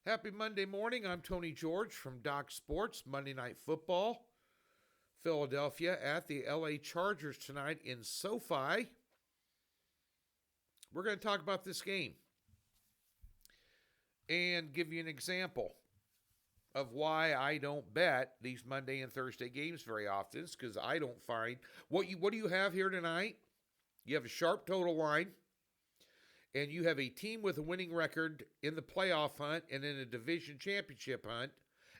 Happy Monday morning. I'm Tony George from Doc Sports. Monday Night Football. Philadelphia at the LA Chargers tonight in SoFi. We're going to talk about this game and give you an example of why I don't bet these Monday and Thursday games very often. It's because I don't find what do you have here tonight? You have a sharp total line, and you have a team with a winning record in the playoff hunt and in a division championship hunt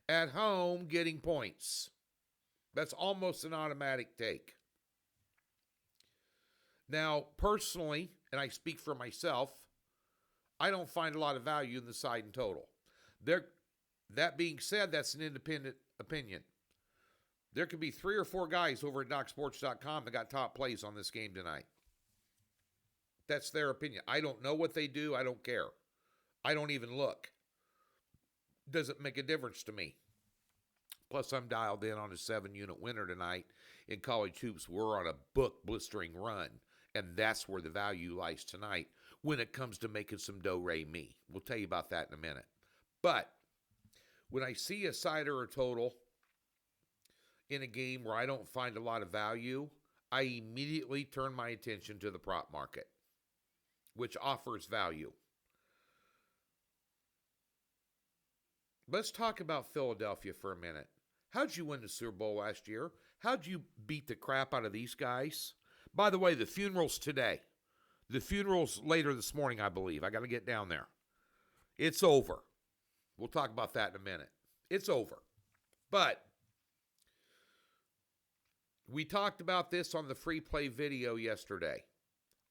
at home getting points. That's almost an automatic take. Now, personally, and I speak for myself, I don't find a lot of value in the side and total. That being said, that's an independent opinion. There could be 3 or 4 guys over at DocSports.com that got top plays on this game tonight. That's their opinion. I don't know what they do. I don't care. I don't even look. Doesn't make a difference to me. Plus, I'm dialed in on a 7-unit winner tonight in college hoops. We're on a book blistering run, and that's where the value lies tonight when it comes to making some do-re-mi. We'll tell you about that in a minute. But when I see a side or a total in a game where I don't find a lot of value, I immediately turn my attention to the prop market, which offers value. Let's talk about Philadelphia for a minute. How'd you win the Super Bowl last year? How'd you beat the crap out of these guys? By the way, the funeral's today. The funeral's later this morning, I believe. I got to get down there. It's over. We'll talk about that in a minute. It's over. But we talked about this on the free play video yesterday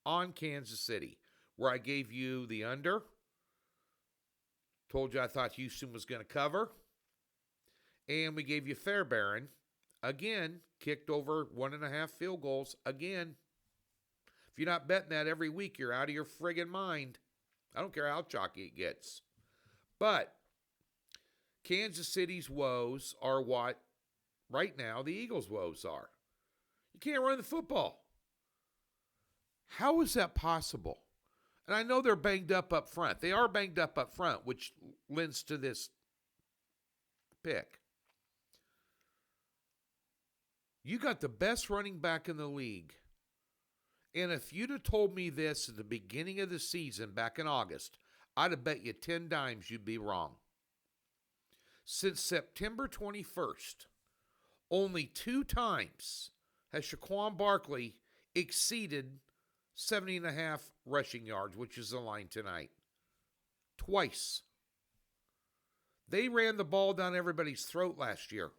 on Kansas City, where I gave you the under. Told you I thought Houston was going to cover. And we gave you Fairbairn. Again, kicked over 1.5 field goals. Again, if you're not betting that every week, you're out of your friggin' mind. I don't care how chalky it gets. But Kansas City's woes are what, right now, the Eagles' woes are. You can't run the football. How is that possible? And I know they're banged up front. They are banged up front, which lends to this pick. You got the best running back in the league. And if you'd have told me this at the beginning of the season back in August, I'd have bet you 10 dimes you'd be wrong. Since September 21st, only 2 times has Saquon Barkley exceeded 70.5 rushing yards, which is the line tonight. Twice. They ran the ball down everybody's throat last year,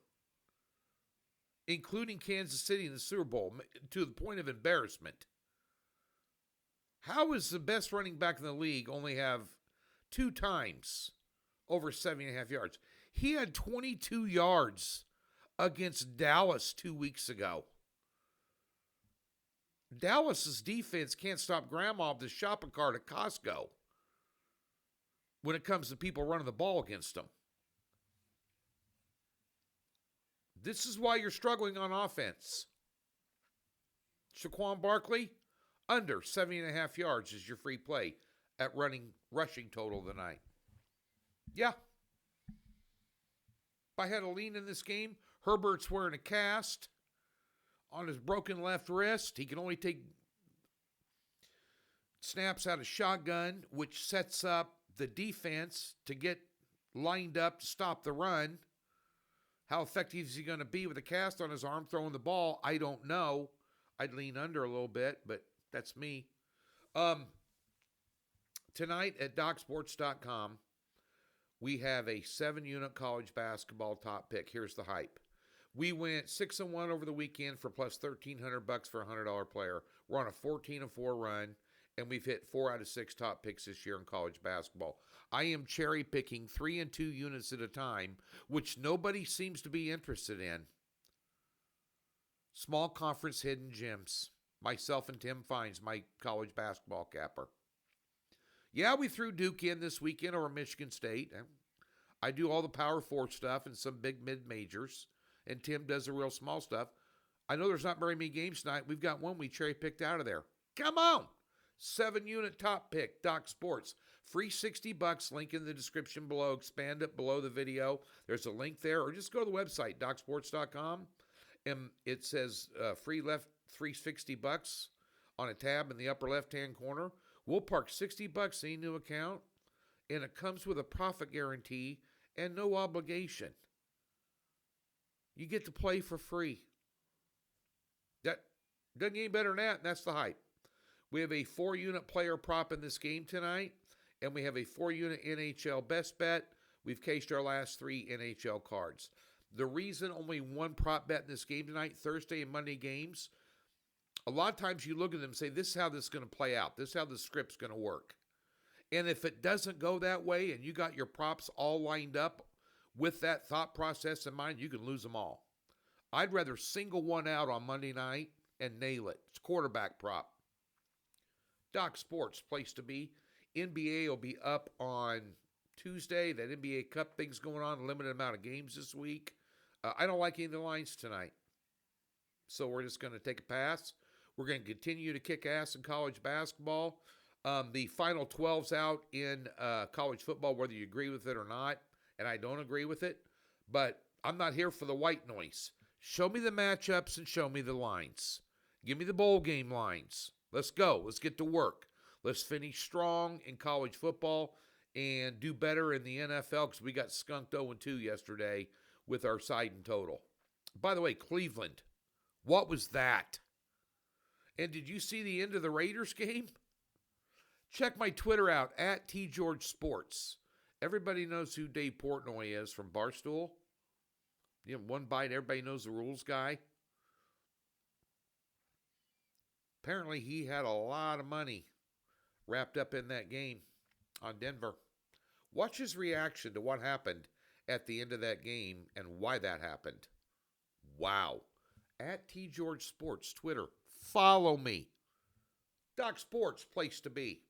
including Kansas City in the Super Bowl, to the point of embarrassment. How is the best running back in the league only have 2 times over 70.5 yards? He had 22 yards against Dallas 2 weeks ago. Dallas's defense can't stop Grandma with the shopping cart at Costco when it comes to people running the ball against them. This is why you're struggling on offense. Saquon Barkley, under 70.5 yards is your free play at rushing total tonight. Yeah. If I had a lean in this game, Herbert's wearing a cast on his broken left wrist. He can only take snaps out of shotgun, which sets up the defense to get lined up to stop the run. How effective is he going to be with a cast on his arm throwing the ball? I don't know. I'd lean under a little bit, but that's me. Tonight at DocSports.com, we have a 7-unit college basketball top pick. Here's the hype. We went 6-1 over the weekend for plus $1,300 for a $100 player. We're on a 14-4 run, and we've hit 4 out of 6 top picks this year in college basketball. I am cherry picking 3 and 2 units at a time, which nobody seems to be interested in. Small conference hidden gems. Myself and Tim Fines, my college basketball capper. Yeah, we threw Duke in this weekend over Michigan State. I do all the Power 4 stuff and some big mid-majors, and Tim does the real small stuff. I know there's not very many games tonight. We've got one we cherry-picked out of there. Come on! 7-unit top pick, Doc Sports. Free $60, link in the description below. Expand it below the video. There's a link there, or just go to the website, docsports.com, and it says free $60 on a tab in the upper left-hand corner. We'll park $60 in a new account, and it comes with a profit guarantee and no obligation. You get to play for free. That doesn't get any better than that, and that's the hype. We have a 4-unit player prop in this game tonight, and we have a 4-unit NHL best bet. We've cased our last 3 NHL cards. The reason only one prop bet in this game tonight, Thursday and Monday games, a lot of times you look at them and say, this is how this is going to play out. This is how the script's going to work. And if it doesn't go that way and you got your props all lined up with that thought process in mind, you can lose them all. I'd rather single one out on Monday night and nail it. It's quarterback prop. Doc Sports, place to be. NBA will be up on Tuesday. That NBA Cup thing's going on, a limited amount of games this week. I don't like any of the lines tonight, so we're just going to take a pass. We're going to continue to kick ass in college basketball. The Final 12's out in college football, whether you agree with it or not, and I don't agree with it, but I'm not here for the white noise. Show me the matchups and show me the lines. Give me the bowl game lines. Let's go. Let's get to work. Let's finish strong in college football and do better in the NFL because we got skunked 0-2 yesterday with our side and total. By the way, Cleveland, what was that? And did you see the end of the Raiders game? Check my Twitter out, @TGeorgeSports. Everybody knows who Dave Portnoy is from Barstool. You know, one bite, everybody knows the rules guy. Apparently, he had a lot of money wrapped up in that game on Denver. Watch his reaction to what happened at the end of that game and why that happened. Wow. @TGeorgeSports, Twitter. Follow me. Doc Sports, place to be.